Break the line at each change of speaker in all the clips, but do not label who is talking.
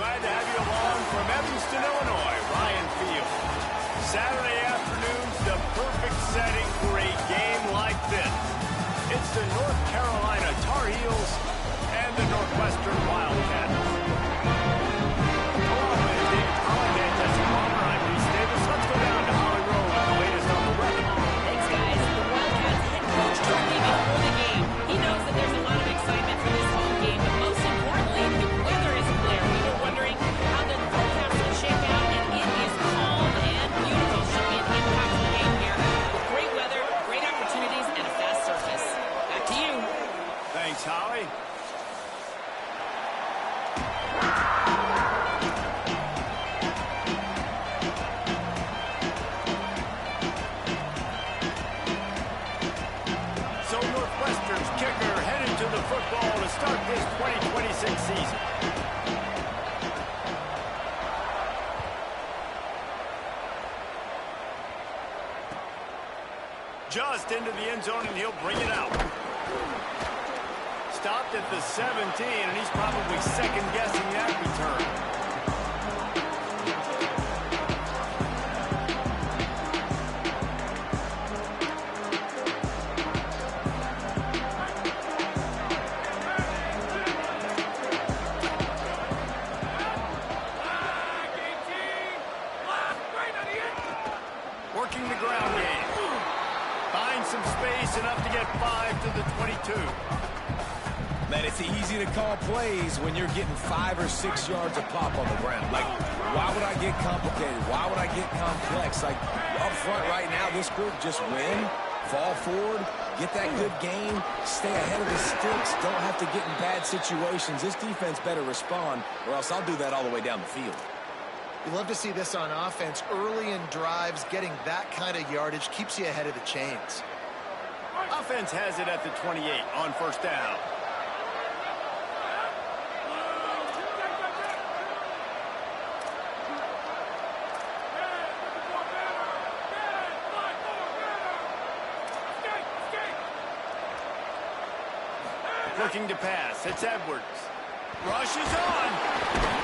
Glad to have you along from Evanston, Illinois, Ryan Field. Saturday afternoon's the perfect setting for a game like this. It's the North Carolina Tar Heels and the Northwestern Wildcats. Hello, it's David Collins and Jesse Palmer. I'm Reese Davis. Let's go down to Holly Road with the latest on the weather.
Thanks, guys. The Wildcats head coach told me before the game. He knows that there's a lot of excitement for this home game, but most importantly, the weather is clear. We were wondering how the forecast would shake out, and it is calm and beautiful. Should be an impactful game here with great weather, great opportunities, and a fast surface. Back to you.
Thanks, Holly. So Northwestern's kicker headed to the football to start this 2026 season. Just into the end zone, and he'll bring it out. Stopped at the 17, and he's probably second-guessing that return. Working the ground game. Finds some space, enough to get 5 to the 22.
Man, it's easy to call plays when you're getting 5 or 6 yards of pop on the ground. Like, why would I get complicated? Why would I get complex? Like, up front right now, this group just win, fall forward, get that good game, stay ahead of the sticks, don't have to get in bad situations. This defense better respond, or else I'll do that all the way down the field.
You love to see this on offense. Early in drives, getting that kind of yardage keeps you ahead of the chains.
Offense has it at the 28 on first down. Looking to pass. It's Edwards. Rush is on.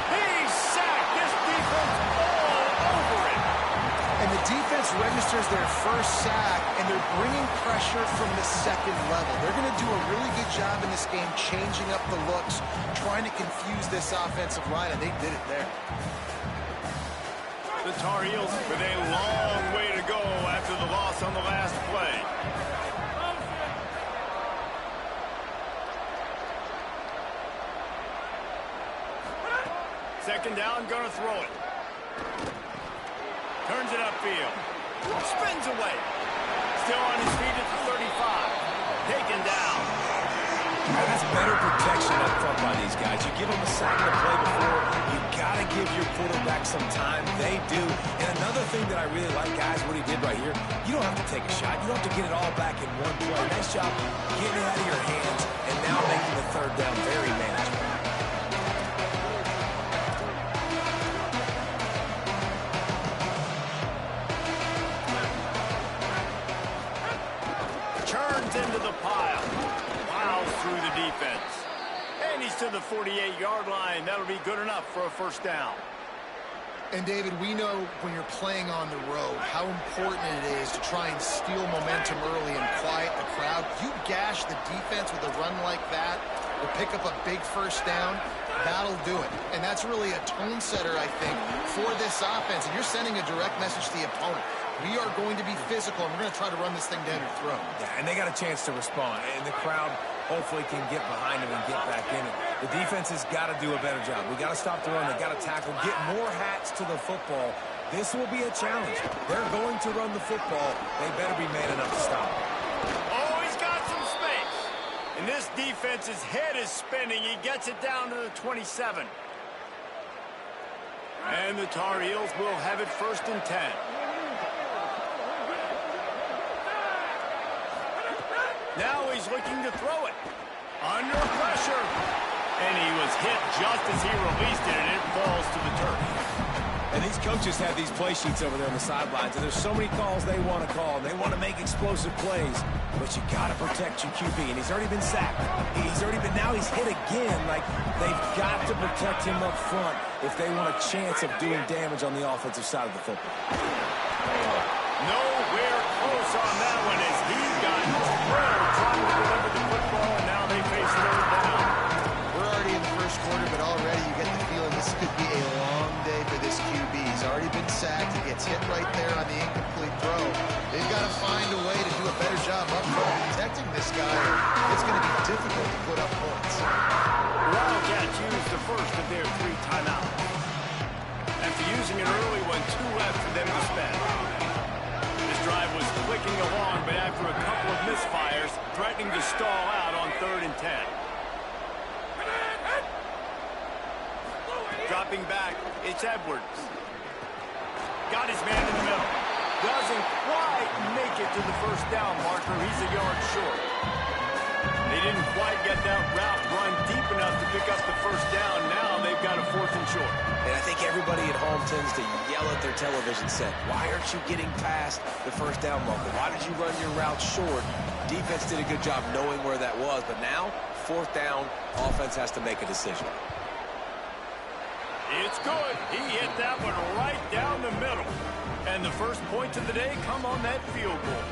He's sacked. This defense all over it.
And the defense registers their first sack, and they're bringing pressure from the second level. They're going to do a really good job in this game changing up the looks, trying to confuse this offensive line, and they did it there.
The Tar Heels with a long way to go after the loss on the last play. Second down, gonna throw it. Turns it upfield. Spins away. Still on his feet at the 35. Taken down.
Man, that's better protection up front by these guys. You give them a second to play before. You got to give your quarterback some time. They do. And another thing that I really like, guys, what he did right here, you don't have to take a shot. You don't have to get it all back in one play. Nice job getting it out of your hands and now making the third down very manageable.
Into the pile. Plows through the defense. And he's to the 48-yard line. That'll be good enough for a first down.
And, David, we know when you're playing on the road how important it is to try and steal momentum early and quiet the crowd. You gash the defense with a run like that or pick up a big first down, that'll do it. And that's really a tone setter, I think, for this offense. And you're sending a direct message to the opponent. We are going to be physical, and we're going to try to run this thing down your throat.
Yeah, and they got a chance to respond, and the crowd hopefully can get behind them and get back in it. The defense has got to do a better job. We got to stop the run. They got to tackle, get more hats to the football. This will be a challenge. They're going to run the football. They better be man enough to stop it.
Oh, he's got some space. And this defense's head is spinning. He gets it down to the 27. And the Tar Heels will have it first and 10. Now he's looking to throw it. Under pressure. And he was hit just as he released it, and it falls to the turf.
And These coaches have these play sheets over there on the sidelines, and there's so many calls they want to call. They want to make explosive plays, but you got to protect your QB, and he's already been sacked. Now he's hit again. Like, they've got to protect him up front if they want a chance of doing damage on the offensive side of the football.
Nowhere close on that one as he got trying to deliver the football, and now they face third down.
We're already in the first quarter, but already you get the feeling this could be a long day for this QB. He's already been sacked. He gets hit right there on the incomplete throw. They've got to find a way to do a better job up front protecting this guy, or it's going to be difficult to put up points.
The Wildcats used the first of their 3 timeouts. After using an early one, 2 left for them to spend. This drive was clicking along, but after a couple of misfires, threatening to stall out on 3rd and 10. Dropping back, it's Edwards. Got his man in the middle. Doesn't quite make it to the first down marker. He's a yard short. They didn't quite get that route run deep enough to pick up the first down. Now they've got a 4th and short.
And I think everybody at home tends to yell at their television set. Why aren't you getting past the first down marker? Why did you run your route short? Defense did a good job knowing where that was, but now, 4th down, offense has to make a decision.
It's good. He hit that one right down the middle. And the first points of the day come on that field goal.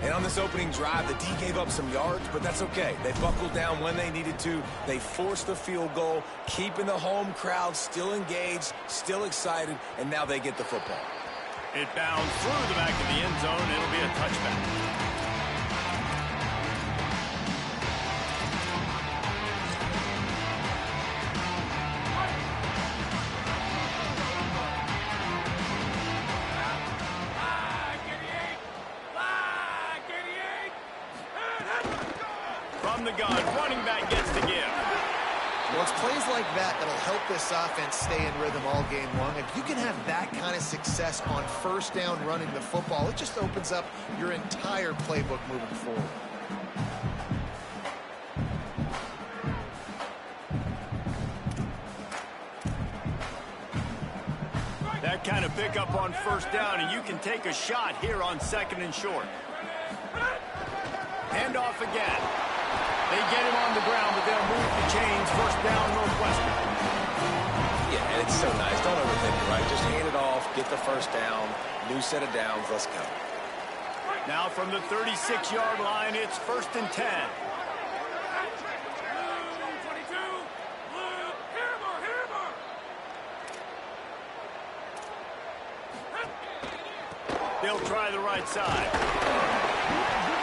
And on this opening drive, the D gave up some yards, but that's okay. They buckled down when they needed to. They forced the field goal, keeping the home crowd still engaged, still excited, and now they get the football.
It bounds through the back of the end zone. It'll be a touchback. From the gun, running back gets to give.
Well, it's plays like that that'll help this offense stay in rhythm all game long. If you can have that kind of success on first down running the football, it just opens up your entire playbook moving forward.
That kind of pickup on first down, and you can take a shot here on 2nd and short. Hand off again. They get him on the ground, but they'll move the chains. First down, Northwestern.
Yeah, and it's so nice. Don't overthink it, right? Just hand it off, get the first down, new set of downs, let's go.
Now from the 36-yard line, it's 1st and 10. They'll try the right side.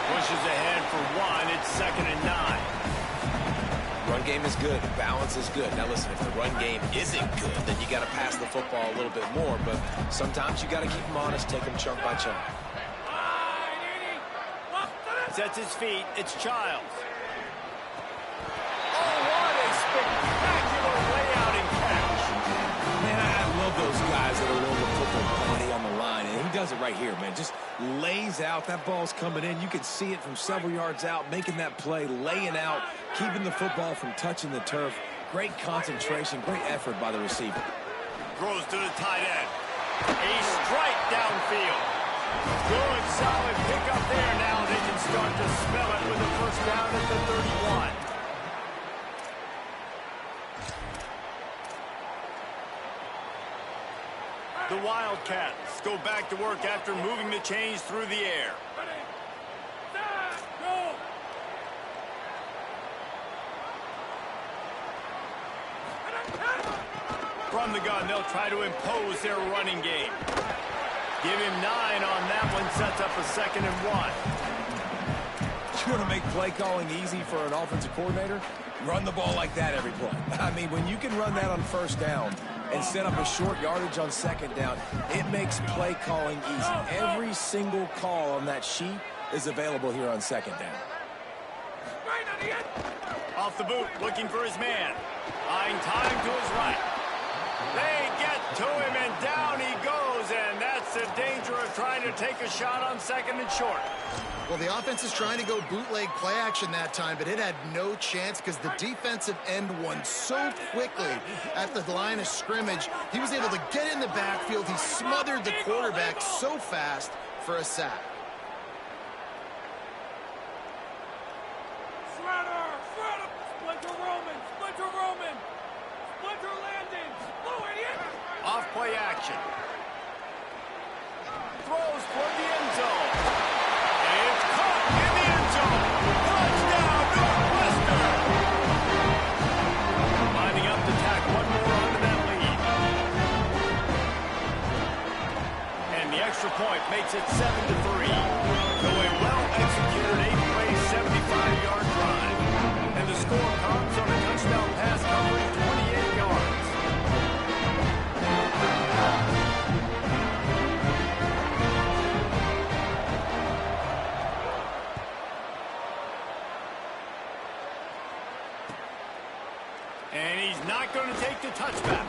Pushes ahead for 1. It's 2nd and 9.
Run game is good. Balance is good. Now listen, if the run game isn't good, then you got to pass the football a little bit more. But sometimes you got to keep them honest, take them chunk by chunk.
Sets his feet. It's Childs. Oh, what a spectacular layout and catch.
Man, I love those guys that are willing to put their body on the line. And he does it right here, man. Just lays out. That ball's coming in. You can see it from several yards out, making that play, laying out, keeping the football from touching the turf. Great concentration, great effort by the receiver.
Throws to the tight end. A strike downfield. Good, solid pickup there. Now they can start to smell it with a first down at the 31. The Wildcats go back to work after moving the chains through the air. From the gun, they'll try to impose their running game. Give him 9 on that one, sets up a 2nd and 1.
You want to make play calling easy for an offensive coordinator? Run the ball like that every play. I mean, when you can run that on first down and set up a short yardage on 2nd down, it makes play calling easy. Every single call on that sheet is available here on 2nd down.
Off the boot, looking for his man. Buying time to his right. They get to him, and down he goes, and that's the danger of trying to take a shot on 2nd and short.
Well, the offense is trying to go bootleg play action that time, but it had no chance because the defensive end won so quickly at the line of scrimmage. He was able to get in the backfield. He smothered the quarterback so fast for a sack.
Off play action. Throws toward the end zone. It's caught in the end zone. Touchdown, Northwestern. Lining up to tack one more onto that lead. And the extra point makes it 7-3. So a well-executed 8-play, 75-yard drive. And the score comes on a touchdown pass covering 28 yards. And he's not going to take the touchback.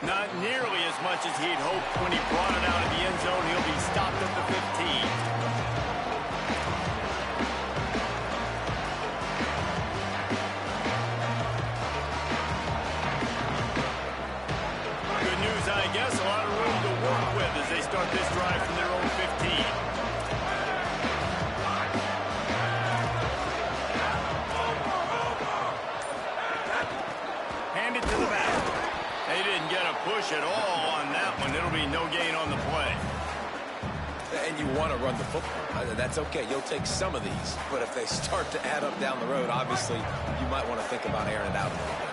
Not nearly as much as he'd hoped when he brought it out of the end zone. He'll be stopped at the 15. Good news, I guess. A lot of room to work with as they start this drive from their own 15. Handed to the back. They didn't get a push at all on that one. It'll be no gain on the play.
And you want to run the football. That's okay. You'll take some of these. But if they start to add up down the road, obviously, you might want to think about airing it out a little bit.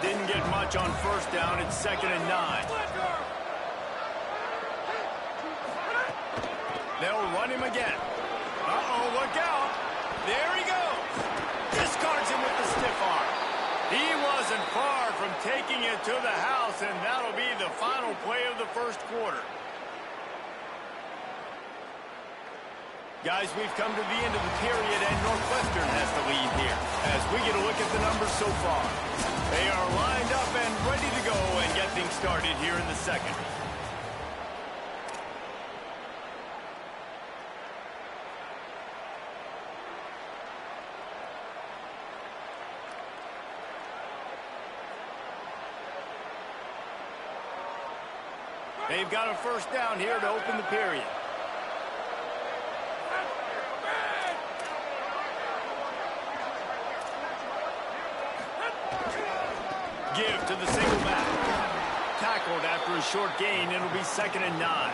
Didn't get much on 1st down. It's 2nd and 9. They'll run him again. Uh-oh, look out. There he goes. Discards him with the stiff arm. He wasn't far from taking it to the house, and that'll be the final play of the first quarter. Guys, we've come to the end of the period, and Northwestern has the lead here as we get a look at the numbers so far. They are lined up and ready to go and get things started here in the second. They've got a 1st down here to open the period. Give to the single back. Tackled after a short gain. It'll be 2nd and 9.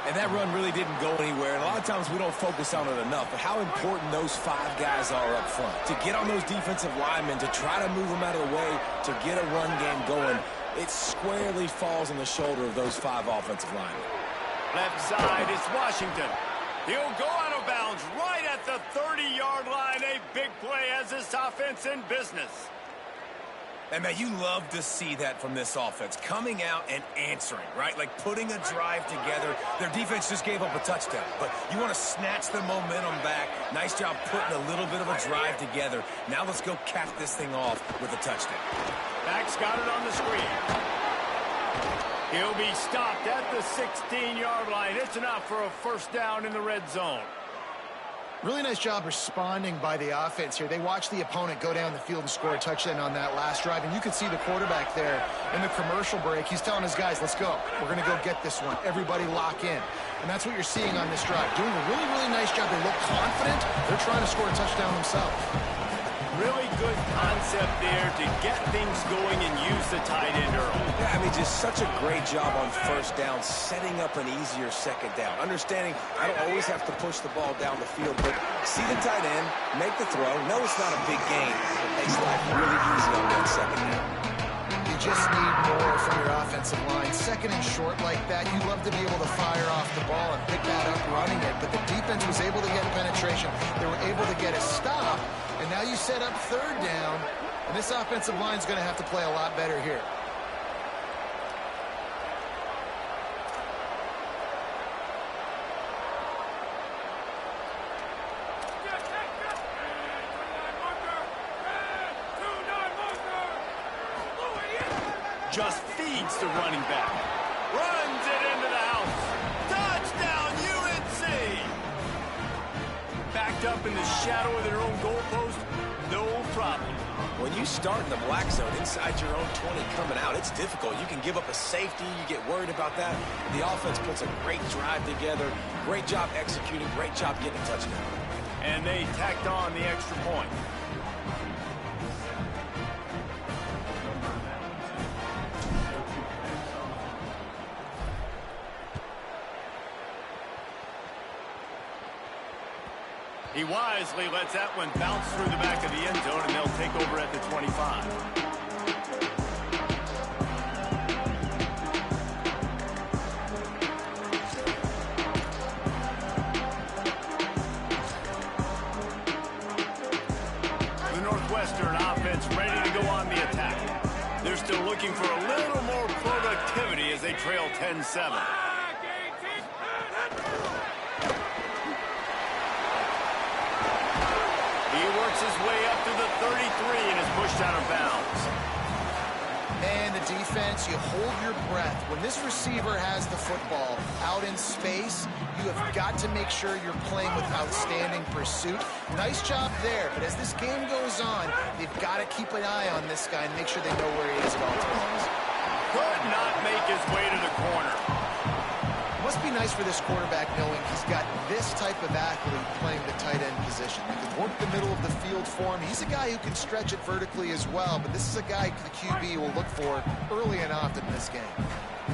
And that run really didn't go anywhere. And a lot of times we don't focus on it enough. But how important those 5 guys are up front. To get on those defensive linemen, to try to move them out of the way, to get a run game going. It squarely falls on the shoulder of those 5 offensive linemen.
Left side, it's Washington. He'll go out of bounds right at the 30-yard line. A big play as this offense in business.
And, man, you love to see that from this offense. Coming out and answering, right? Like putting a drive together. Their defense just gave up a touchdown. But you want to snatch the momentum back. Nice job putting a little bit of a drive together. Now let's go cap this thing off with a touchdown.
Back's got it on the screen. He'll be stopped at the 16-yard line. It's enough for a 1st down in the red zone.
Really nice job responding by the offense here. They watched the opponent go down the field and score a touchdown on that last drive. And you could see the quarterback there in the commercial break. He's telling his guys, let's go. We're going to go get this one. Everybody lock in. And that's what you're seeing on this drive. Doing a really, really nice job. They look confident. They're trying to score a touchdown themselves.
Really good concept there to get things going and use the tight end early.
Yeah, I mean, just such a great job on 1st down, setting up an easier 2nd down. Understanding I don't always have to push the ball down the field, but see the tight end, make the throw. No, it's not a big gain, but makes life really easy on that 2nd down.
You just need more from your offensive line. 2nd and short like that, you'd love to be able to fire off the ball and pick that up running it, but the defense was able to get penetration. They were able to get a stop, and now you set up 3rd down, and this offensive line is going to have to play a lot better here.
Just feeds the running back. Runs it into the house. up in the shadow of their own goalpost, no problem.
When you start in the black zone inside your own 20 coming out, it's difficult. You can give up a safety. You get worried about that. The offense puts a great drive together. Great job executing. Great job getting a touchdown.
And they tacked on the extra point. He wisely lets that one bounce through the back of the end zone, and they'll take over at the 25. The Northwestern offense ready to go on the attack. They're still looking for a little more productivity as they trail 10-7. His way up to the 33 and is pushed out of bounds.
Man, the defense, you hold your breath. When this receiver has the football out in space, you have got to make sure you're playing with outstanding pursuit. Nice job there, but as this game goes on, they've got to keep an eye on this guy and make sure they know where he is at all times.
Could not make his way to the corner.
Must be nice for this quarterback knowing he's got this type of athlete playing the tight end position. He can work the middle of the field for him. He's a guy who can stretch it vertically as well, but this is a guy the QB will look for early and often in this game.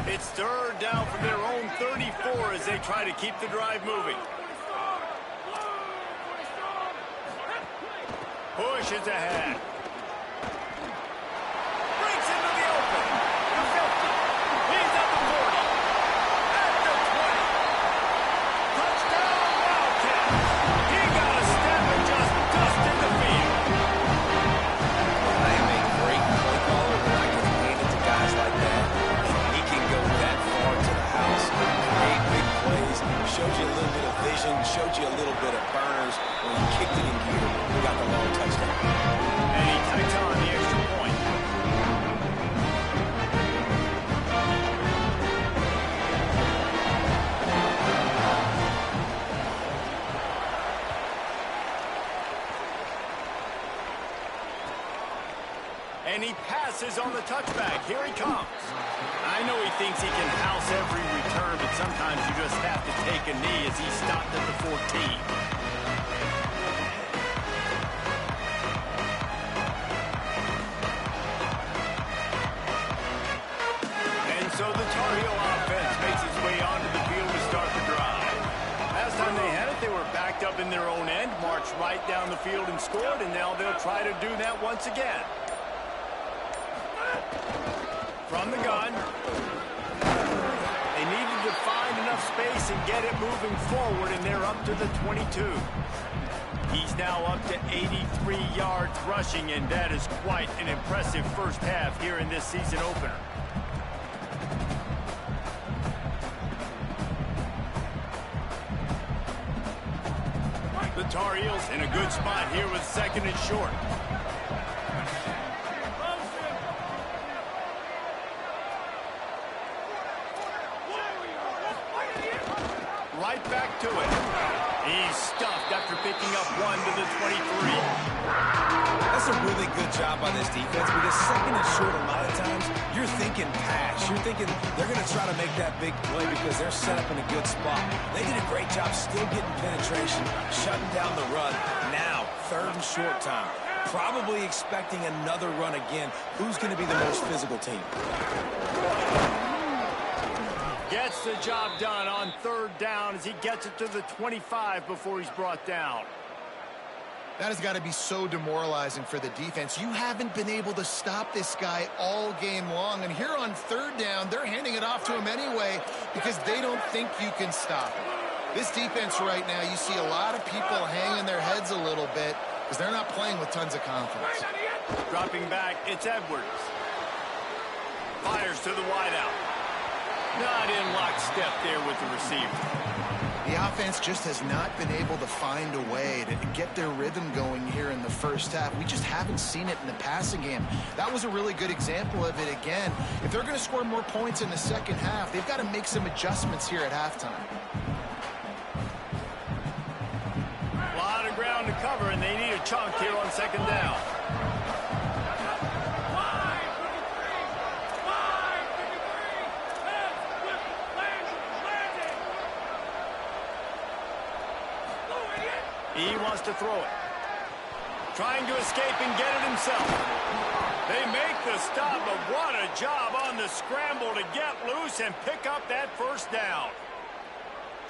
It's third down from their own 34 as they try to keep the drive moving. Push is ahead. Breaks into the open. The 50. He's at the 40. At the 20. Touchdown Wildcats. He got a step and just dusted the field.
I am a great play caller when I can hand it to guys like that. And he can go that far to the house, create big plays, showed you a little bit of vision, showed you a little bit of burners. When he kicked it in gear, he got the long touchdown.
And he tacked on the extra point. And he passes on the touchback. Here he comes. I know he thinks he can house every return, but sometimes you just have to take a knee as he stopped at the 14. So the Tar Heel offense makes its way onto the field to start the drive. Last time they had it, they were backed up in their own end, marched right down the field and scored, and now they'll try to do that once again. From the gun. They needed to find enough space and get it moving forward, and they're up to the 22. He's now up to 83 yards rushing, and that is quite an impressive first half here in this season opener. The Tar Heels in a good spot here with second and short. Right back to it. He's stuffed after picking up one to the 23.
That's a really good job by this defense because second and short a lot of times, you're thinking pass. You're thinking they're going to try to make that big play because they're set up in a good spot. They did a great job still getting penetration, shutting down the run. Now, third and short time. Probably expecting another run again. Who's going to be the most physical team?
Gets the job done on third down as he gets it to the 25 before he's brought down.
That has got to be so demoralizing for the defense. You haven't been able to stop this guy all game long. And here on third down, they're handing it off to him anyway because they don't think you can stop him. This defense right now, you see a lot of people hanging their heads a little bit because they're not playing with tons of confidence.
Dropping back, it's Edwards. Fires to the wideout. Not in lockstep there with the receiver.
The offense just has not been able to find a way to get their rhythm going here in the first half. We just haven't seen it in the passing game. That was a really good example of it again. If they're going to score more points in the second half, they've got to make some adjustments here at halftime.
A lot of ground chunk here on second down. He wants to throw it. Trying to escape and get it himself. They make the stop, but what a job on the scramble to get loose and pick up that first down.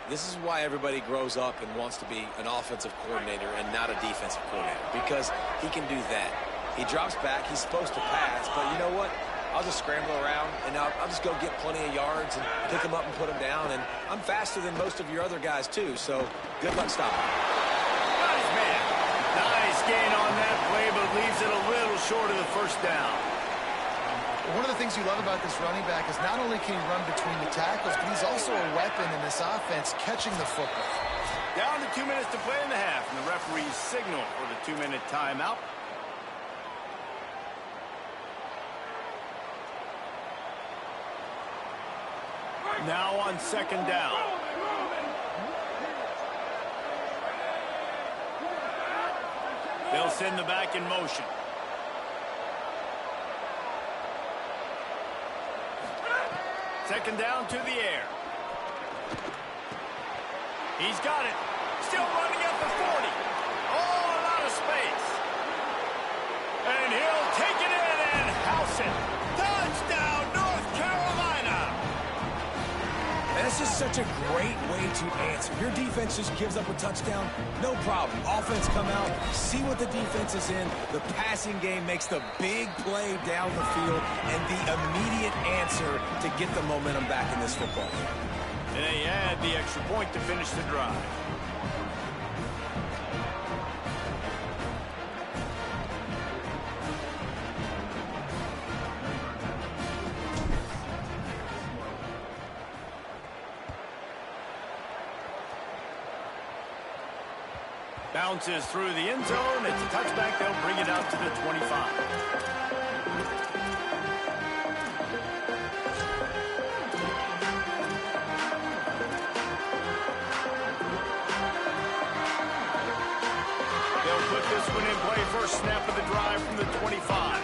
This is why everybody grows up and wants to be an offensive coordinator and not a defensive coordinator, because he can do that. He drops back. He's supposed to pass, but you know what? I'll just scramble around, and I'll just go get plenty of yards and pick them up and put them down. And I'm faster than most of your other guys, too, so good luck stopping.
Nice man. Nice gain on that play, but leaves it a little short of the first down.
One of the things you love about this running back is not only can he run between the tackles, but he's also a weapon in this offense catching the football.
Down to 2 minutes to play in the half, and the referees signal for the 2-minute timeout. Now on second down. They'll send the back in motion. Second down to the air. He's got it. Still running at the 40. Oh, a lot of space. And he'll take it in and house it. Touchdown, North Carolina.
That's just such a great way to answer. Your defense just gives up a touchdown, no problem. Offense come out, see what the defense is in. The passing game makes the big play down the field and the immediate answer to get the momentum back in this football game.
And they add the extra point to finish the drive. Bounces through the end zone. It's a touchback. They'll bring it out to the 25. They'll put this one in play. First snap of the drive from the 25.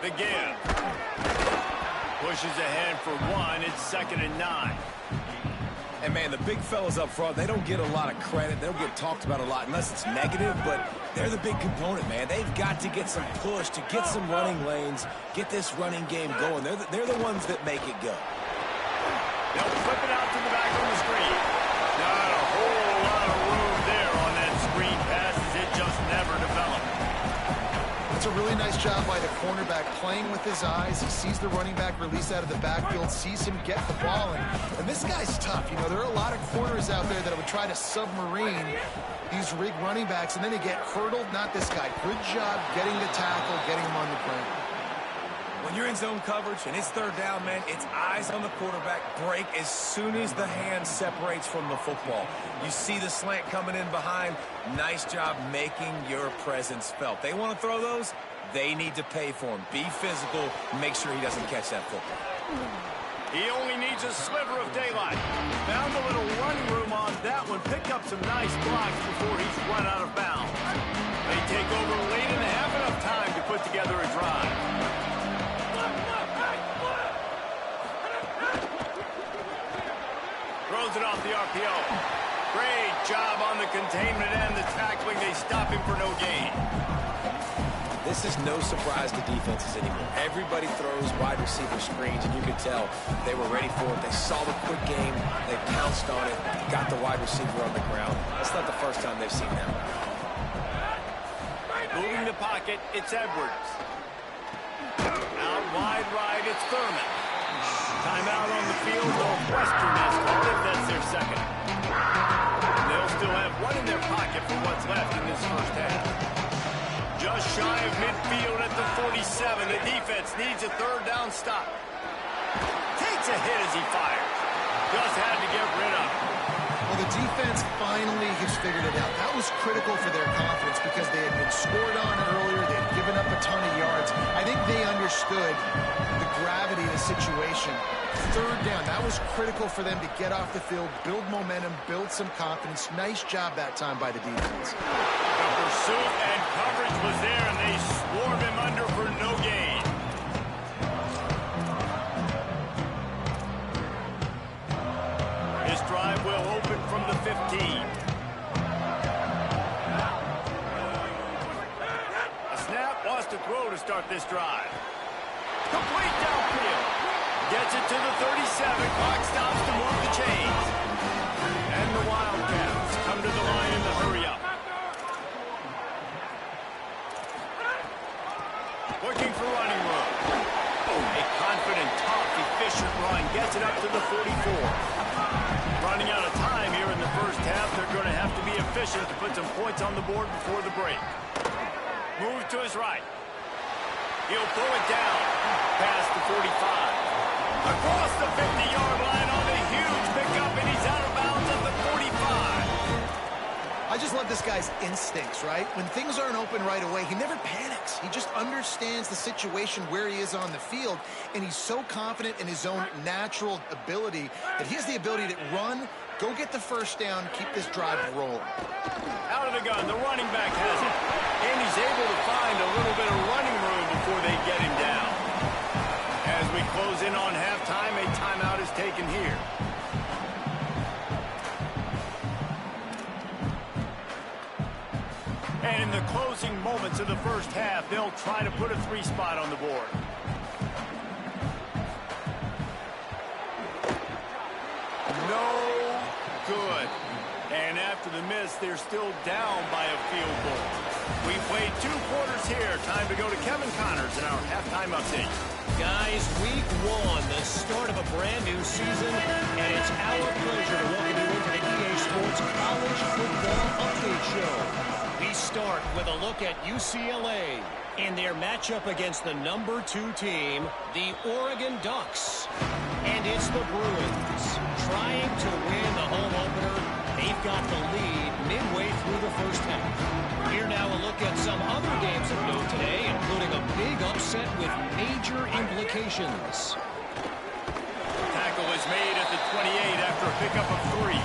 The give. Pushes ahead for one. It's 2nd and 9.
And, man, the big fellas up front, they don't get a lot of credit. They don't get talked about a lot unless it's negative, but they're the big component, man. They've got to get some push, to get some running lanes, get this running game going. They're the ones that make it go.
They'll flip it out to the back on the screen. Not a whole lot of room there on that screen pass as it just never developed.
It's a really nice job by the cornerback playing with his eyes. He sees the running back release out of the backfield, sees him get the ball. And this guy's tough. You know, there are a lot of corners out there that would try to submarine these rig running backs, and then they get hurdled. Not this guy. Good job getting the tackle, getting him on the ground.
When you're in zone coverage and it's third down, man, it's eyes on the quarterback, break as soon as the hand separates from the football. You see the slant coming in behind. Nice job making your presence felt. They want to throw those, they need to pay for them. Be physical, make sure he doesn't catch that football.
He only needs a sliver of daylight. Found a little running room on that one. Picked up some nice blocks before he's run out of bounds. They take over late in the half, enough time to put together a drive. Throws it off the RPO. Great job on the containment and the tackling. They stop him for no gain.
This is no surprise to defenses anymore. Everybody throws wide receiver screens, and you could tell they were ready for it. They saw the quick game. They pounced on it, got the wide receiver on the ground. That's not the first time they've seen that.
Moving the pocket, it's Edwards. Out wide right, it's Thurman. Timeout on the field. Northwestern has called it. That's their second. And they'll still have one in their pocket for what's left in this first half. Just shy of midfield at the 47. The defense needs a third down stop. Takes a hit as he fires. Just had to get rid of it.
Well, the defense finally has figured it out. That was critical for their confidence because they had been scored on earlier. They had given up a ton of yards. I think they understood the gravity of the situation. third down. That was critical for them to get off the field, build momentum, build some confidence. Nice job that time by the defense.
The pursuit and coverage was there, and they swarmed him under for no gain. This drive will open from the 15. A snap wants to throw to start this drive. Complete downfield. Gets it to the 37. Clock stops to move the chains. And the Wildcats come to the line in the hurry-up. Looking for running room. A confident, tough, efficient run. Gets it up to the 44. Running out of time here in the first half. They're going to have to be efficient to put some points on the board before the break. Move to his right. He'll throw it down. Past the 45. Across the 50-yard line on a huge pickup, and he's out of bounds at the 45.
I just love this guy's instincts, right? When things aren't open right away, he never panics. He just understands the situation where he is on the field, and he's so confident in his own natural ability that he has the ability to run, go get the first down, keep this drive rolling.
Out of the gun, the running back has it, and he's able to find a little bit of running room before they get him down. As we close in on halftime, a timeout is taken here. And in the closing moments of the first half, they'll try to put a 3 spot on the board. No good. And after the miss, they're still down by a field goal. We played 2 quarters here. Time to go to Kevin Connors in our halftime update.
Guys, week 1, the start of a brand new season, and it's our pleasure to welcome you into the EA Sports College Football Update Show. We start with a look at UCLA in their matchup against the number 2 team, the Oregon Ducks. And it's the Bruins trying to win the home opener. They've got the lead midway through the first half. Here now a look at some other games of note today, including a big upset with major implications.
Tackle is made at the 28 after a pickup of 3.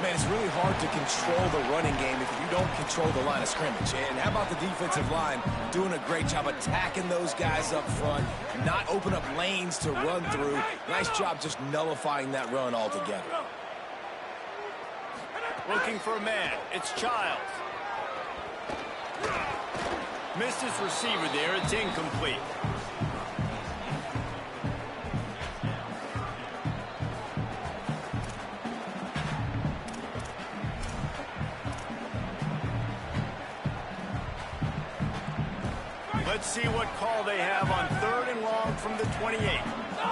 Man, it's really hard to control the running game if you don't control the line of scrimmage. And how about the defensive line doing a great job attacking those guys up front, not open up lanes to run through. Nice job just nullifying that run altogether.
Looking for a man. It's Childs. Missed his receiver there. It's incomplete. Let's see what call they have on 3rd and long from the 28.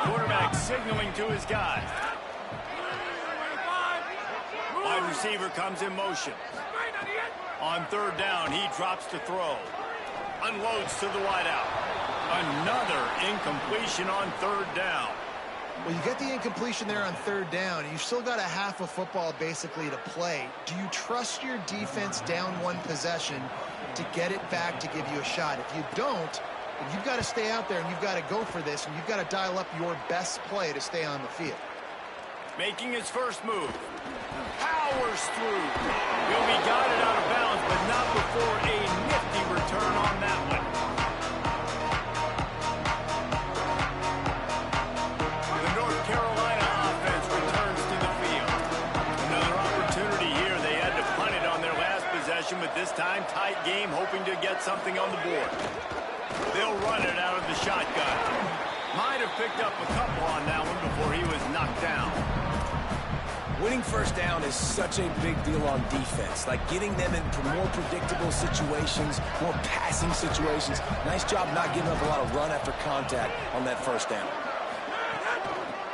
Quarterback signaling to his guys. Wide receiver comes in motion. On 3rd down, he drops to throw. Unloads to the wideout. Another incompletion on 3rd down.
Well, you get the incompletion there on 3rd down. You've still got a half of football basically to play. Do you trust your defense down 1 possession to get it back to give you a shot? If you don't, then you've got to stay out there and you've got to go for this, and you've got to dial up your best play to stay on the field.
Making his first move. Powers through. He'll be guided out of bounds, but not before a nifty return on that one. The North Carolina offense returns to the field. Another opportunity here. They had to punt it on their last possession, but this time tight game, hoping to get something on the board. They'll run it out of the shotgun. Might have picked up a couple on that one before he was knocked down.
Winning first down is such a big deal on defense, like getting them into more predictable situations, more passing situations. Nice job not giving up a lot of run after contact on that first down.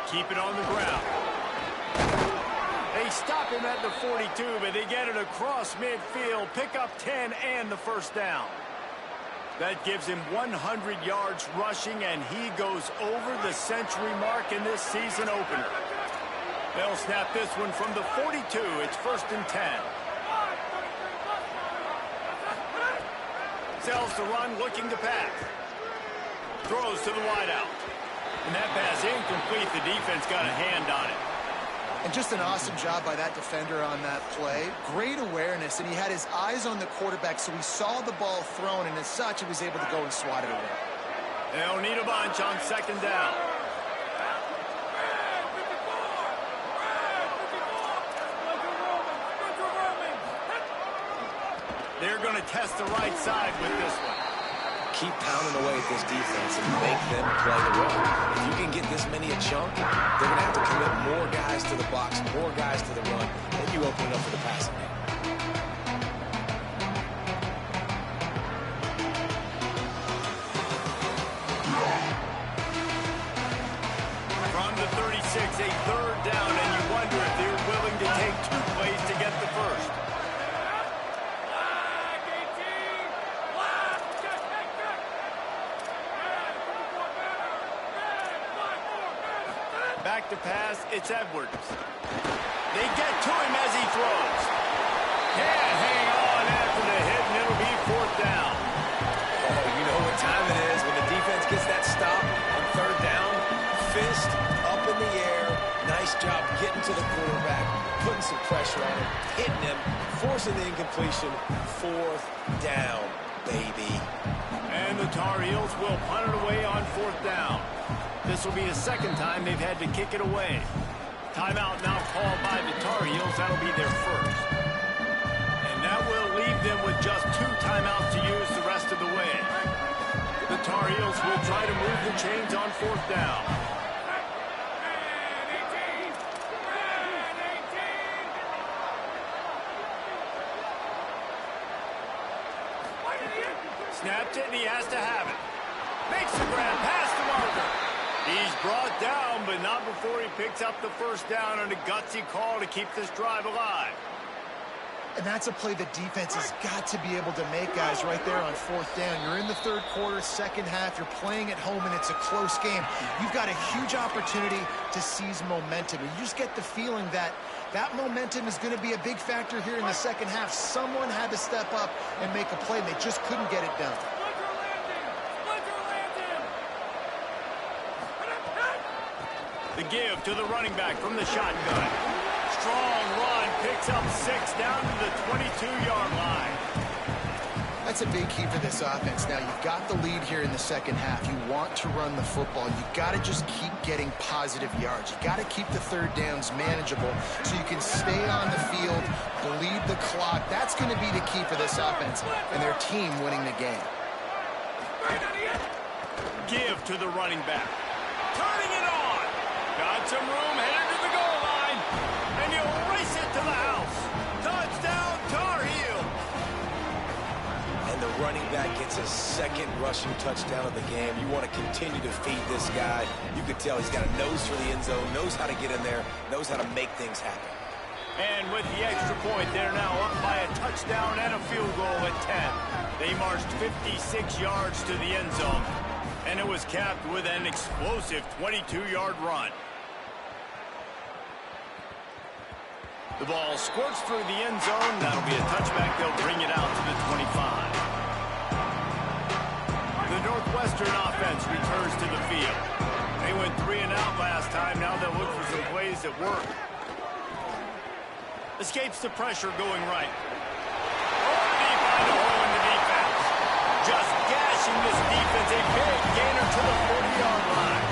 Keep it on the ground. They stop him at the 42, but they get it across midfield, pick up 10 and the first down. That gives him 100 yards rushing, and he goes over the century mark in this season opener. They'll snap this one from the 42. It's 1st and 10. Sells the run, looking to pass. Throws to the wideout. And that pass incomplete. The defense got a hand on it.
And just an awesome job by that defender on that play. Great awareness, and he had his eyes on the quarterback, so he saw the ball thrown, and as such, he was able to go and swat it away.
They'll need a bunch on second down. They're going to test the right side with this one.
Keep pounding away at this defense and make them play the run. If you can get this many a chunk, they're going to have to commit more guys to the box, more guys to the run, then you open it up for the passing game.
From the 36, a third down, and you wonder if they're willing to take 2 plays to get the first. Back to pass, it's Edwards. They get to him as he throws. Can't hang on after the hit, and it'll be fourth down.
Oh, you know what time it is when the defense gets that stop on third down. Fist up in the air. Nice job getting to the quarterback, putting some pressure on him, hitting him, forcing the incompletion. Fourth down, baby.
And the Tar Heels will punt it away on fourth down. This will be the second time they've had to kick it away. Timeout now called by the Tar Heels. That'll be their first. And that will leave them with just 2 timeouts to use the rest of the way. The Tar Heels will try to move the chains on fourth down. Snapped it, and he has to have it. Makes the grab, pass to Marker. He's brought down, but not before he picks up the first down on a gutsy call to keep this drive alive.
And that's a play the defense has got to be able to make, guys, right there on fourth down. You're in the third quarter, second half. You're playing at home, and it's a close game. You've got a huge opportunity to seize momentum. And you just get the feeling that that momentum is going to be a big factor here in the second half. Someone had to step up and make a play, and they just couldn't get it done.
The give to the running back from the shotgun. Strong run, picks up 6 down to the 22-yard line.
That's a big key for this offense. Now, you've got the lead here in the second half. You want to run the football. You've got to just keep getting positive yards. You've got to keep the third downs manageable so you can stay on the field, bleed the clock. That's going to be the key for this offense and their team winning the game.
Give to the running back. Turning it on. Got some room, headed to the goal line. And you'll race it to the house. Touchdown, Tar Heel.
And the running back gets his second rushing touchdown of the game. You want to continue to feed this guy. You could tell he's got a nose for the end zone, knows how to get in there, knows how to make things happen.
And with the extra point, they're now up by a touchdown and a field goal at 10. They marched 56 yards to the end zone. And it was capped with an explosive 22-yard run. The ball squirts through the end zone. That'll be a touchback. They'll bring it out to the 25. The Northwestern offense returns to the field. They went 3 and out last time. Now they'll look for some plays that work. Escapes the pressure going right. Oh, deep by the hole in the defense. Just gashing this defense. A big gainer to the 40-yard line.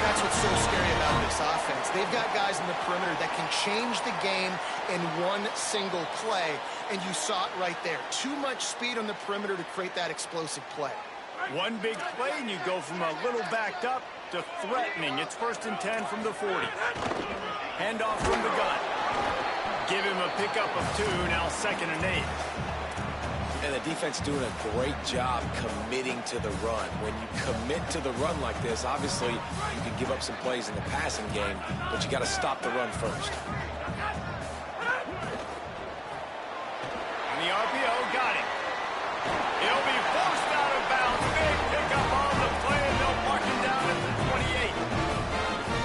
That's what's so scary about this offense. They've got guys in the perimeter that can change the game in one single play, and you saw it right there. Too much speed on the perimeter to create that explosive play.
One big play, and you go from a little backed up to threatening. It's 1st and 10 from the 40. Handoff from the gun. Give him a pickup of 2, now 2nd and 8.
And the defense doing a great job committing to the run. When you commit to the run like this, obviously you can give up some plays in the passing game, but you got to stop the run first.
And the RPO got it. He'll be forced out of bounds. Big pickup on the play, and they'll mark him down at the 28.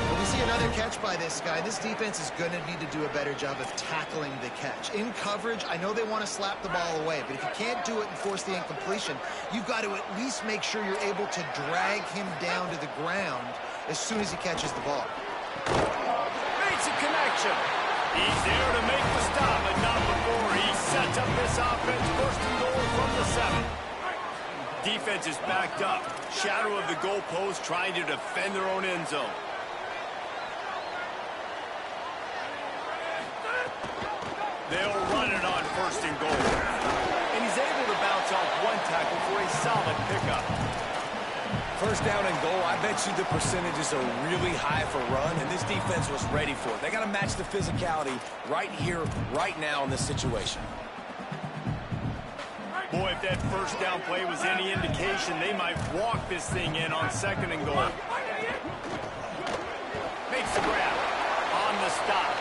Well, we see another catch by this guy. This defense is going to need to do a better job of tackling the catch. In coverage, I know they want to slap the ball away, but if you can't do it and force the incompletion, you've got to at least make sure you're able to drag him down to the ground as soon as he catches the ball.
Makes a connection. He's there to make the stop, but not before he sets up this offense. First and goal from the 7. Defense is backed up. Shadow of the goalpost, trying to defend their own end zone. They'll run it on first and goal. And he's able to bounce off one tackle for a solid pickup.
First down and goal, I bet you the percentages are really high for run, and this defense was ready for it. They got to match the physicality right here, right now in this situation.
Boy, if that first down play was any indication, they might walk this thing in on second and goal. Makes the grab on the stop.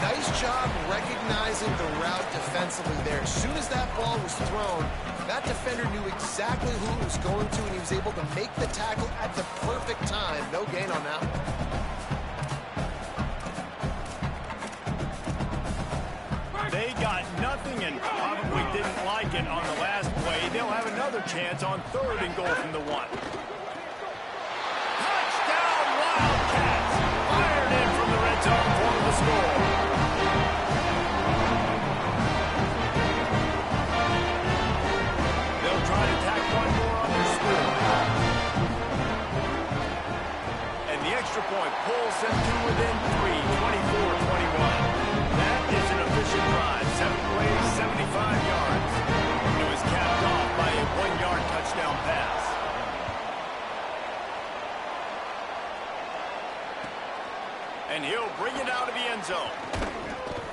Nice job recognizing the route defensively there. As soon as that ball was thrown, that defender knew exactly who it was going to, and he was able to make the tackle at the perfect time. No gain on that one.
They got nothing and probably didn't like it on the last play. They'll have another chance on third and goal from the 1. Touchdown, Wildcats! Fired in from the red zone for the score. They'll try to tack one more on their score. And the extra point pulls them to within 3, 24-21. That is an efficient drive. 7 plays, 75 yards. It was capped off by a 1-yard touchdown pass. And he'll bring it out of the end zone.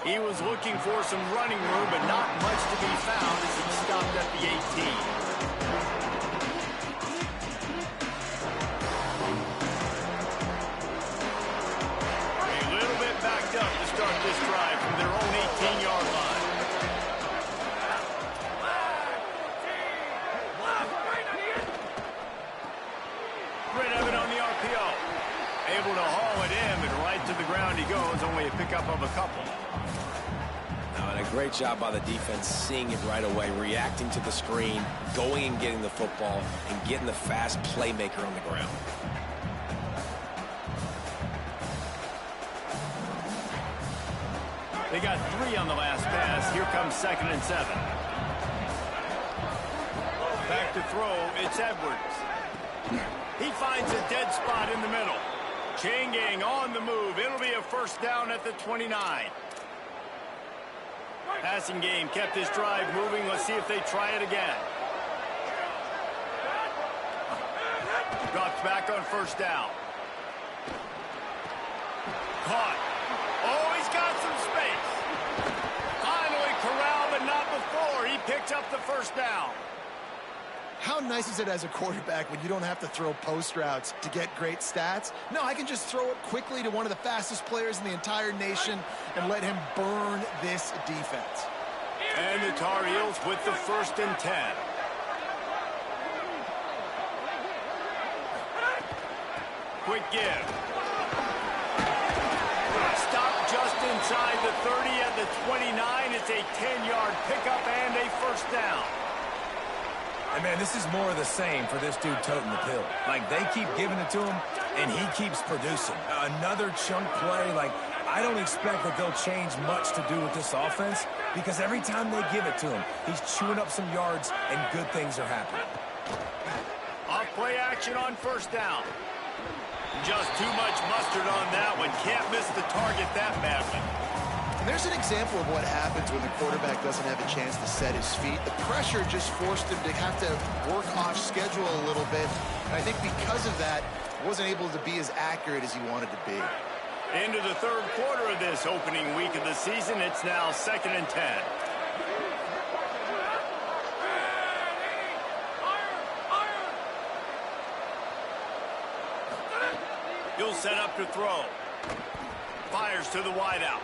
He was looking for some running room, but not much to be found as he stopped at the 18. Start this drive from their own 18-yard line. Great of it on the RPO. Able to haul it in, but right to the ground he goes. Only a pickup of a couple.
And a great job by the defense seeing it right away, reacting to the screen, going and getting the football, and getting the fast playmaker on the ground.
They got 3 on the last pass. Here comes 2nd and 7. Back to throw, it's Edwards. He finds a dead spot in the middle. Chain gang on the move. It'll be a first down at the 29. Passing game kept this drive moving. Let's see if they try it again. Drops back on first down. Caught. Oh, he's got some space. Finally corralled, but not before. He picked up the first down.
How nice is it as a quarterback when you don't have to throw post routes to get great stats? No, I can just throw it quickly to one of the fastest players in the entire nation and let him burn this defense.
And the Tar Heels with the 1st and 10. Quick give. Stop just inside the 30 at the 29. It's a 10-yard pickup and a first down.
And, man, this is more of the same for this dude toting the pill. Like, they keep giving it to him, and he keeps producing. Another chunk play. Like, I don't expect that they'll change much to do with this offense because every time they give it to him, he's chewing up some yards, and good things are happening.
Off play action on first down. Just too much mustard on that one. Can't miss the target that badly.
And there's an example of what happens when the quarterback doesn't have a chance to set his feet. The pressure just forced him to have to work off schedule a little bit. And I think because of that, wasn't able to be as accurate as he wanted to be.
Into the 3rd quarter of this opening week of the season. It's now 2nd and 10. He'll set up to throw. Fires to the wideout.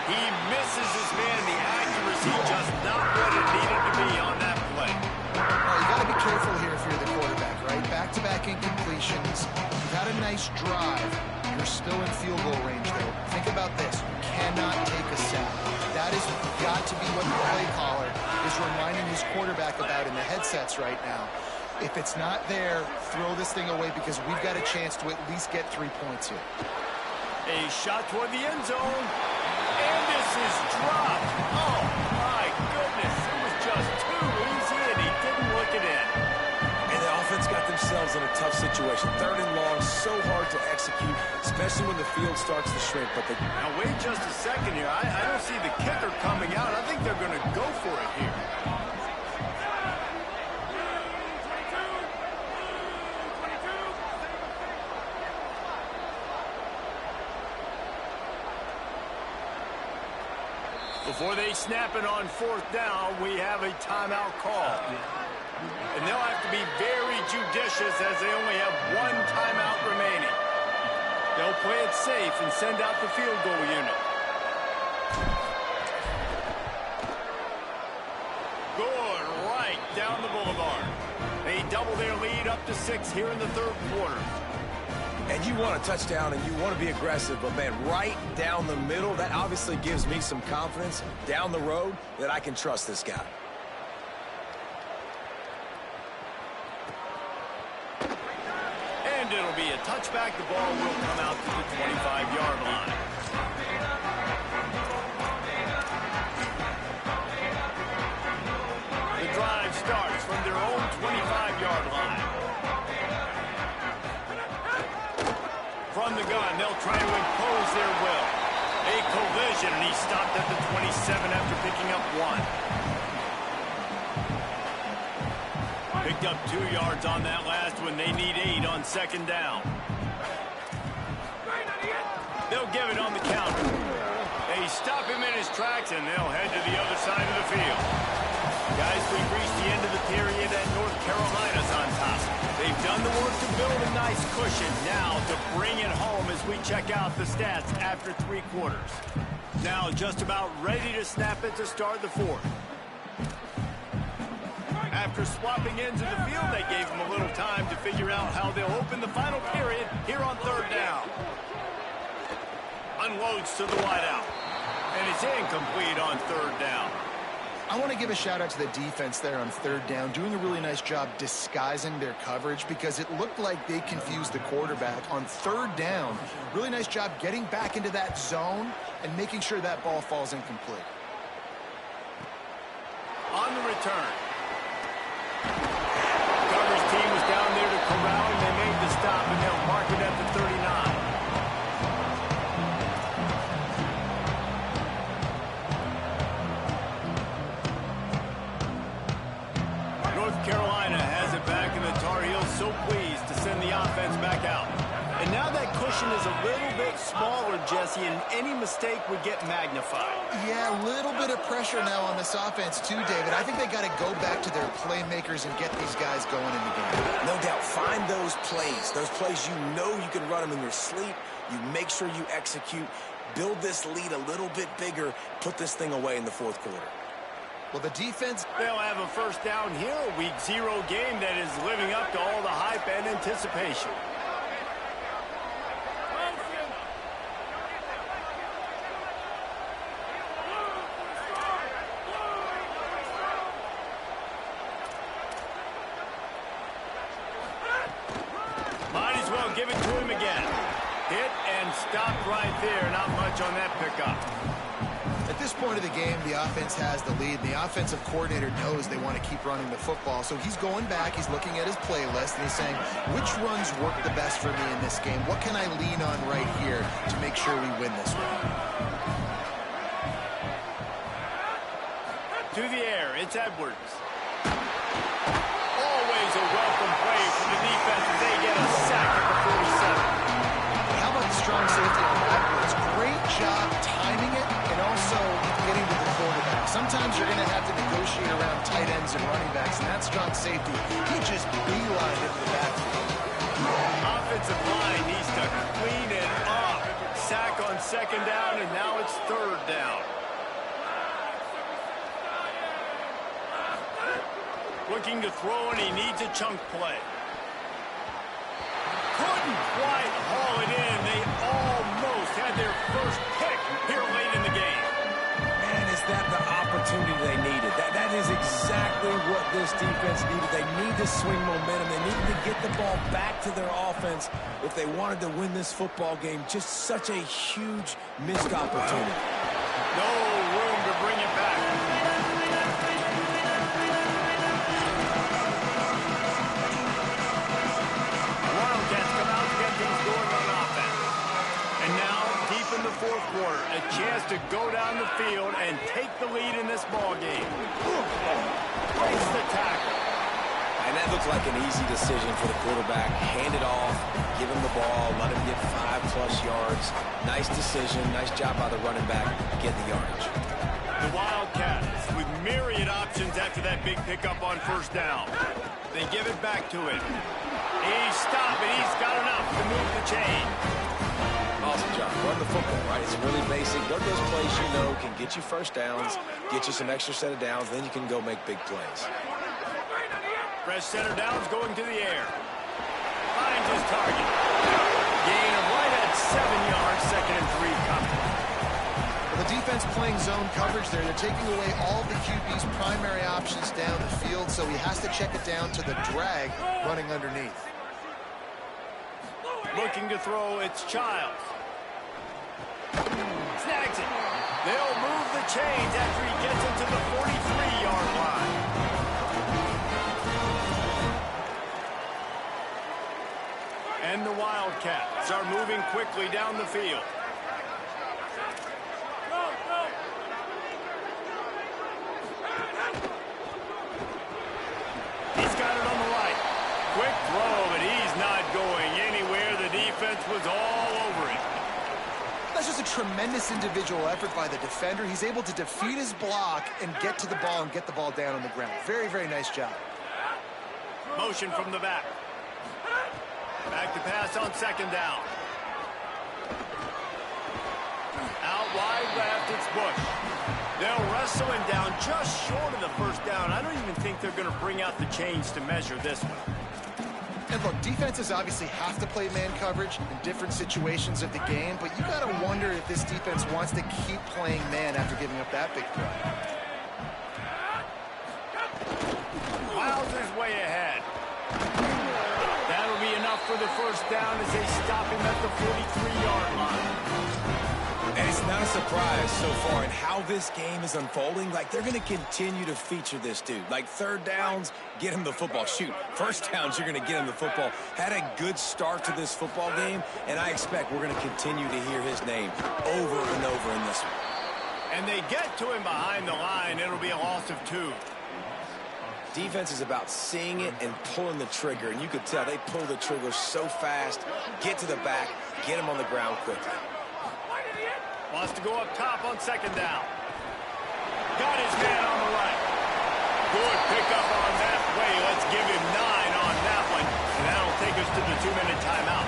He misses his man. The accuracy just not what it needed to be on that play.
Well, you got to be careful here if you're the quarterback, right? Back-to-back incompletions. You've had a nice drive. You're still in field reminding his quarterback about in the headsets right now. If it's not there, throw this thing away because we've got a chance to at least get 3 points here.
A shot toward the end zone. And this is dropped. Oh, my goodness. It was just too easy, and he didn't look it in.
And the offense got themselves in a tough situation. 3rd and long, so hard to execute, especially when the field starts to shrink. But
now, wait just a second here. I don't see the kicker coming out. I think they're going to go for it here. Before they snap it on 4th down, we have a timeout call. And they'll have to be very judicious as they only have 1 timeout remaining. They'll play it safe and send out the field goal unit. Good, right down the boulevard. They double their lead up to 6 here in the 3rd quarter.
And you want a touchdown and you want to be aggressive, but man, right down the middle, that obviously gives me some confidence down the road that I can trust this guy.
And it'll be a touchback. The ball will come out to the 25-yard line. The drive starts from their own 25-yard line. From the gun, they'll try to impose their will. A collision, and he stopped at the 27 after picking up 1. Picked up 2 yards on that last one. They need 8 on 2nd down. They'll give it on the counter. They stop him in his tracks, and they'll head to the other side of the field. Guys, we've reached the end of the period, and North Carolina's on top. They've done the work to build a nice cushion. Now to bring it home as we check out the stats after 3 quarters. Now just about ready to snap it to start the 4th. After swapping ends of the field, they gave them a little time to figure out how they'll open the final period here on 3rd down. Unloads to the wideout. And it's incomplete on 3rd down.
I want to give a shout out to the defense there on 3rd down, doing a really nice job disguising their coverage because it looked like they confused the quarterback on 3rd down. Really nice job getting back into that zone and making sure that ball falls incomplete.
On the return. Coverage team was down there to corral him. They made the stop, and they'll mark it at the 39. North Carolina has it back, and the Tar Heels so pleased to send the offense back out. And now that cushion is a little bit smaller, Jesse, and any mistake would get magnified.
Yeah, a little bit of pressure now on this offense too, David. I think they got to go back to their playmakers and get these guys going in the game.
No doubt, find those plays you know you can run them in your sleep. You make sure you execute, build this lead a little bit bigger, put this thing away in the 4th quarter.
Well, the defense...
They'll have a 1st down here, a Week 0 game that is living up to all the hype and anticipation. Might as well give it to him again. Hit and stopped right there. Not much on that pickup.
At this point of the game, the offense has the lead. The offensive coordinator knows they want to keep running the football. So he's going back, he's looking at his playlist, and he's saying, which runs work the best for me in this game? What can I lean on right here to make sure we win this one?
To the air, it's Edwards. Always a welcome play from the defense as they get a sack at the 47.
How about the strong safety on Edwards? Great job timing it and also getting to the quarterback. Sometimes you're going to have to negotiate around tight ends and running backs, and that strong safety, he just beelined into the backfield.
Offensive line needs to clean it up. Sack on 2nd down, and now it's 3rd down. Looking to throw, and he needs a chunk play. Couldn't quite haul it in. They almost had their first pick here late in the game.
Man, is that the opportunity they needed. That is exactly what this defense needed. They need to swing momentum. They needed to get the ball back to their offense if they wanted to win this football game. Just such a huge missed opportunity.
No room to bring it back. Wildcats come out to get things going on offense. And now, deep in the fourth quarter, a chance to go down the field and take the lead in this ball game. Breaks the tackle.
And that looked like an easy decision for the quarterback. Hand it off, give him the ball, let him get 5+ yards. Nice decision. Nice job by the running back getting the yardage.
The Wildcats with myriad options after that big pickup on first down. They give it back to him. He's stopping. He's got enough to move the chain.
Awesome job. Run the football, right? It's really basic. Go to those plays you know can get you first downs, get you some extra set of downs, then you can go make big plays.
Fresh center downs going to the air. Finds his target. Gain of right at 7 yards, 2nd and 3 coming.
Well, the defense playing zone coverage there. They're taking away all the QB's primary options down the field, so he has to check it down to the drag running underneath.
Looking to throw, it's Childs. Snags it. They'll move the chains after he gets into the 43-yard line. And the Wildcats are moving quickly down the field. He's got it on the right. Quick throw, but he's not going anywhere. The defense was all over him.
That's just a tremendous individual effort by the defender. He's able to defeat his block and get to the ball and get the ball down on the ground. Very, very nice job.
Motion from the back. Back to pass on 2nd down. Out wide left, it's Bush. They'll wrestle him down just short of the first down. I don't even think they're going to bring out the chains to measure this one.
And look, defenses obviously have to play man coverage in different situations of the game, but you got to wonder if this defense wants to keep playing man after giving up that big play.
Wowzer's way ahead. That'll be enough for the first down as they stop him at the 43-yard line.
And it's not a surprise so far in how this game is unfolding. Like, they're going to continue to feature this dude. Like, 3rd downs, get him the football. Shoot, 1st downs, you're going to get him the football. Had a good start to this football game, and I expect we're going to continue to hear his name over and over in this one.
And they get to him behind the line. It'll be a loss of 2.
Defense is about seeing it and pulling the trigger, and you could tell they pull the trigger so fast, get to the back, get him on the ground quickly.
Wants to go up top on 2nd down. Got his man on the right. Good pickup on that play. Let's give him 9 on that one. And that'll take us to the 2-minute timeout.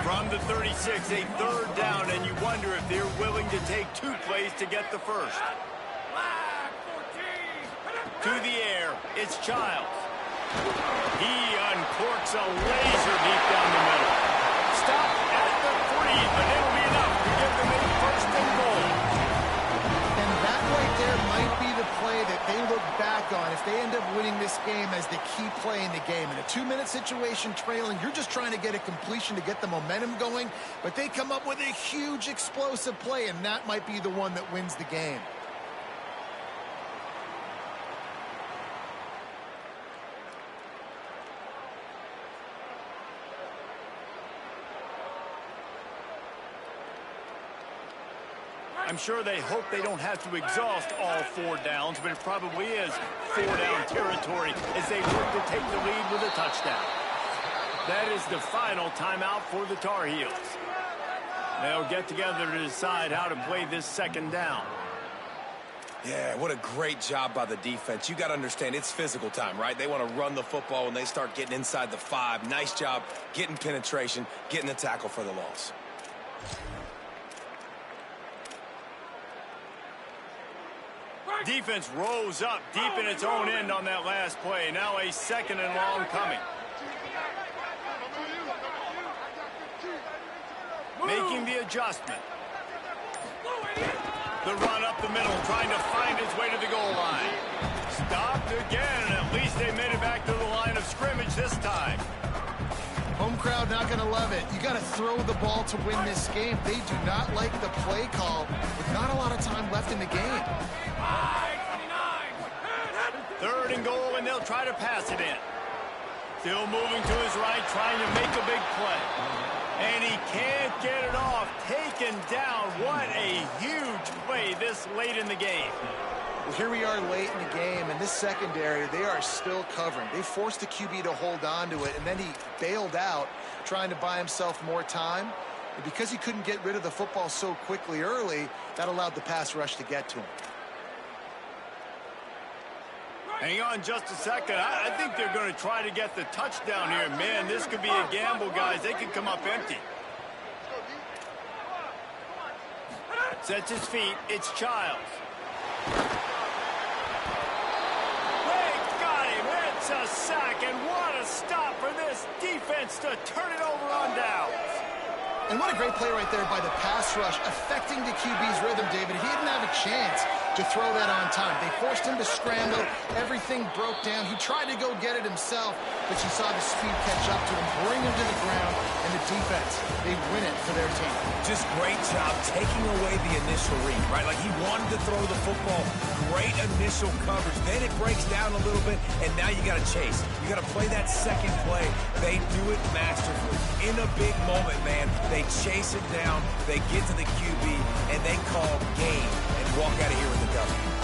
From the 36, a 3rd down, and you wonder if they're willing to take 2 plays to get the first. To the air, it's Childs. He uncorks a laser deep down the middle. Stop at the 3, but it'll be enough to give them a 1st and goal.
And that right there might be the play that they look back on if they end up winning this game as the key play in the game. In a 2-minute situation trailing, you're just trying to get a completion to get the momentum going, but they come up with a huge explosive play, and that might be the one that wins the game.
I'm sure they hope they don't have to exhaust all 4 downs, but it probably is 4-down territory as they look to take the lead with a touchdown. That is the final timeout for the Tar Heels. They'll get together to decide how to play this 2nd down.
Yeah, what a great job by the defense. You got to understand, it's physical time, right? They want to run the football when they start getting inside the 5. Nice job getting penetration, getting the tackle for the loss.
Defense rose up deep in its own end on that last play. Now a 2nd and long coming. Making the adjustment. The run up the middle, trying to find his way to the goal line. Stopped again, and at least they made it back to the line of scrimmage this time.
Home crowd not going to love it. You got to throw the ball to win this game. They do not like the play call with not a lot of time left in the game.
3rd and goal, and they'll try to pass it in. Still moving to his right, trying to make a big play. And he can't get it off. Taken down. What a huge play this late in the game.
Well, here we are late in the game, and this secondary, they are still covering. They forced the QB to hold on to it, and then he bailed out, trying to buy himself more time. And because he couldn't get rid of the football so quickly early, that allowed the pass rush to get to him.
Hang on just a second. I think they're going to try to get the touchdown here. Man, this could be a gamble, guys. They could come up empty. Sets his feet. It's Childs. They got him. It's a sack, and what a stop for this defense to turn it over on downs.
And what a great play right there by the pass rush, affecting the QB's rhythm, David. He didn't have a chance to throw that on time. They forced him to scramble. Everything broke down. He tried to go get it himself, but you saw the speed catch up to him, bring him to the ground, and the defense, they win it for their team.
Just great job taking away the initial read, right? Like he wanted to throw the football. Great initial coverage. Then it breaks down a little bit, and now you got to chase. You got to play that second play. They do it masterfully. In a big moment, man, they chase it down, they get to the QB, and they call game and walk out of here with the W.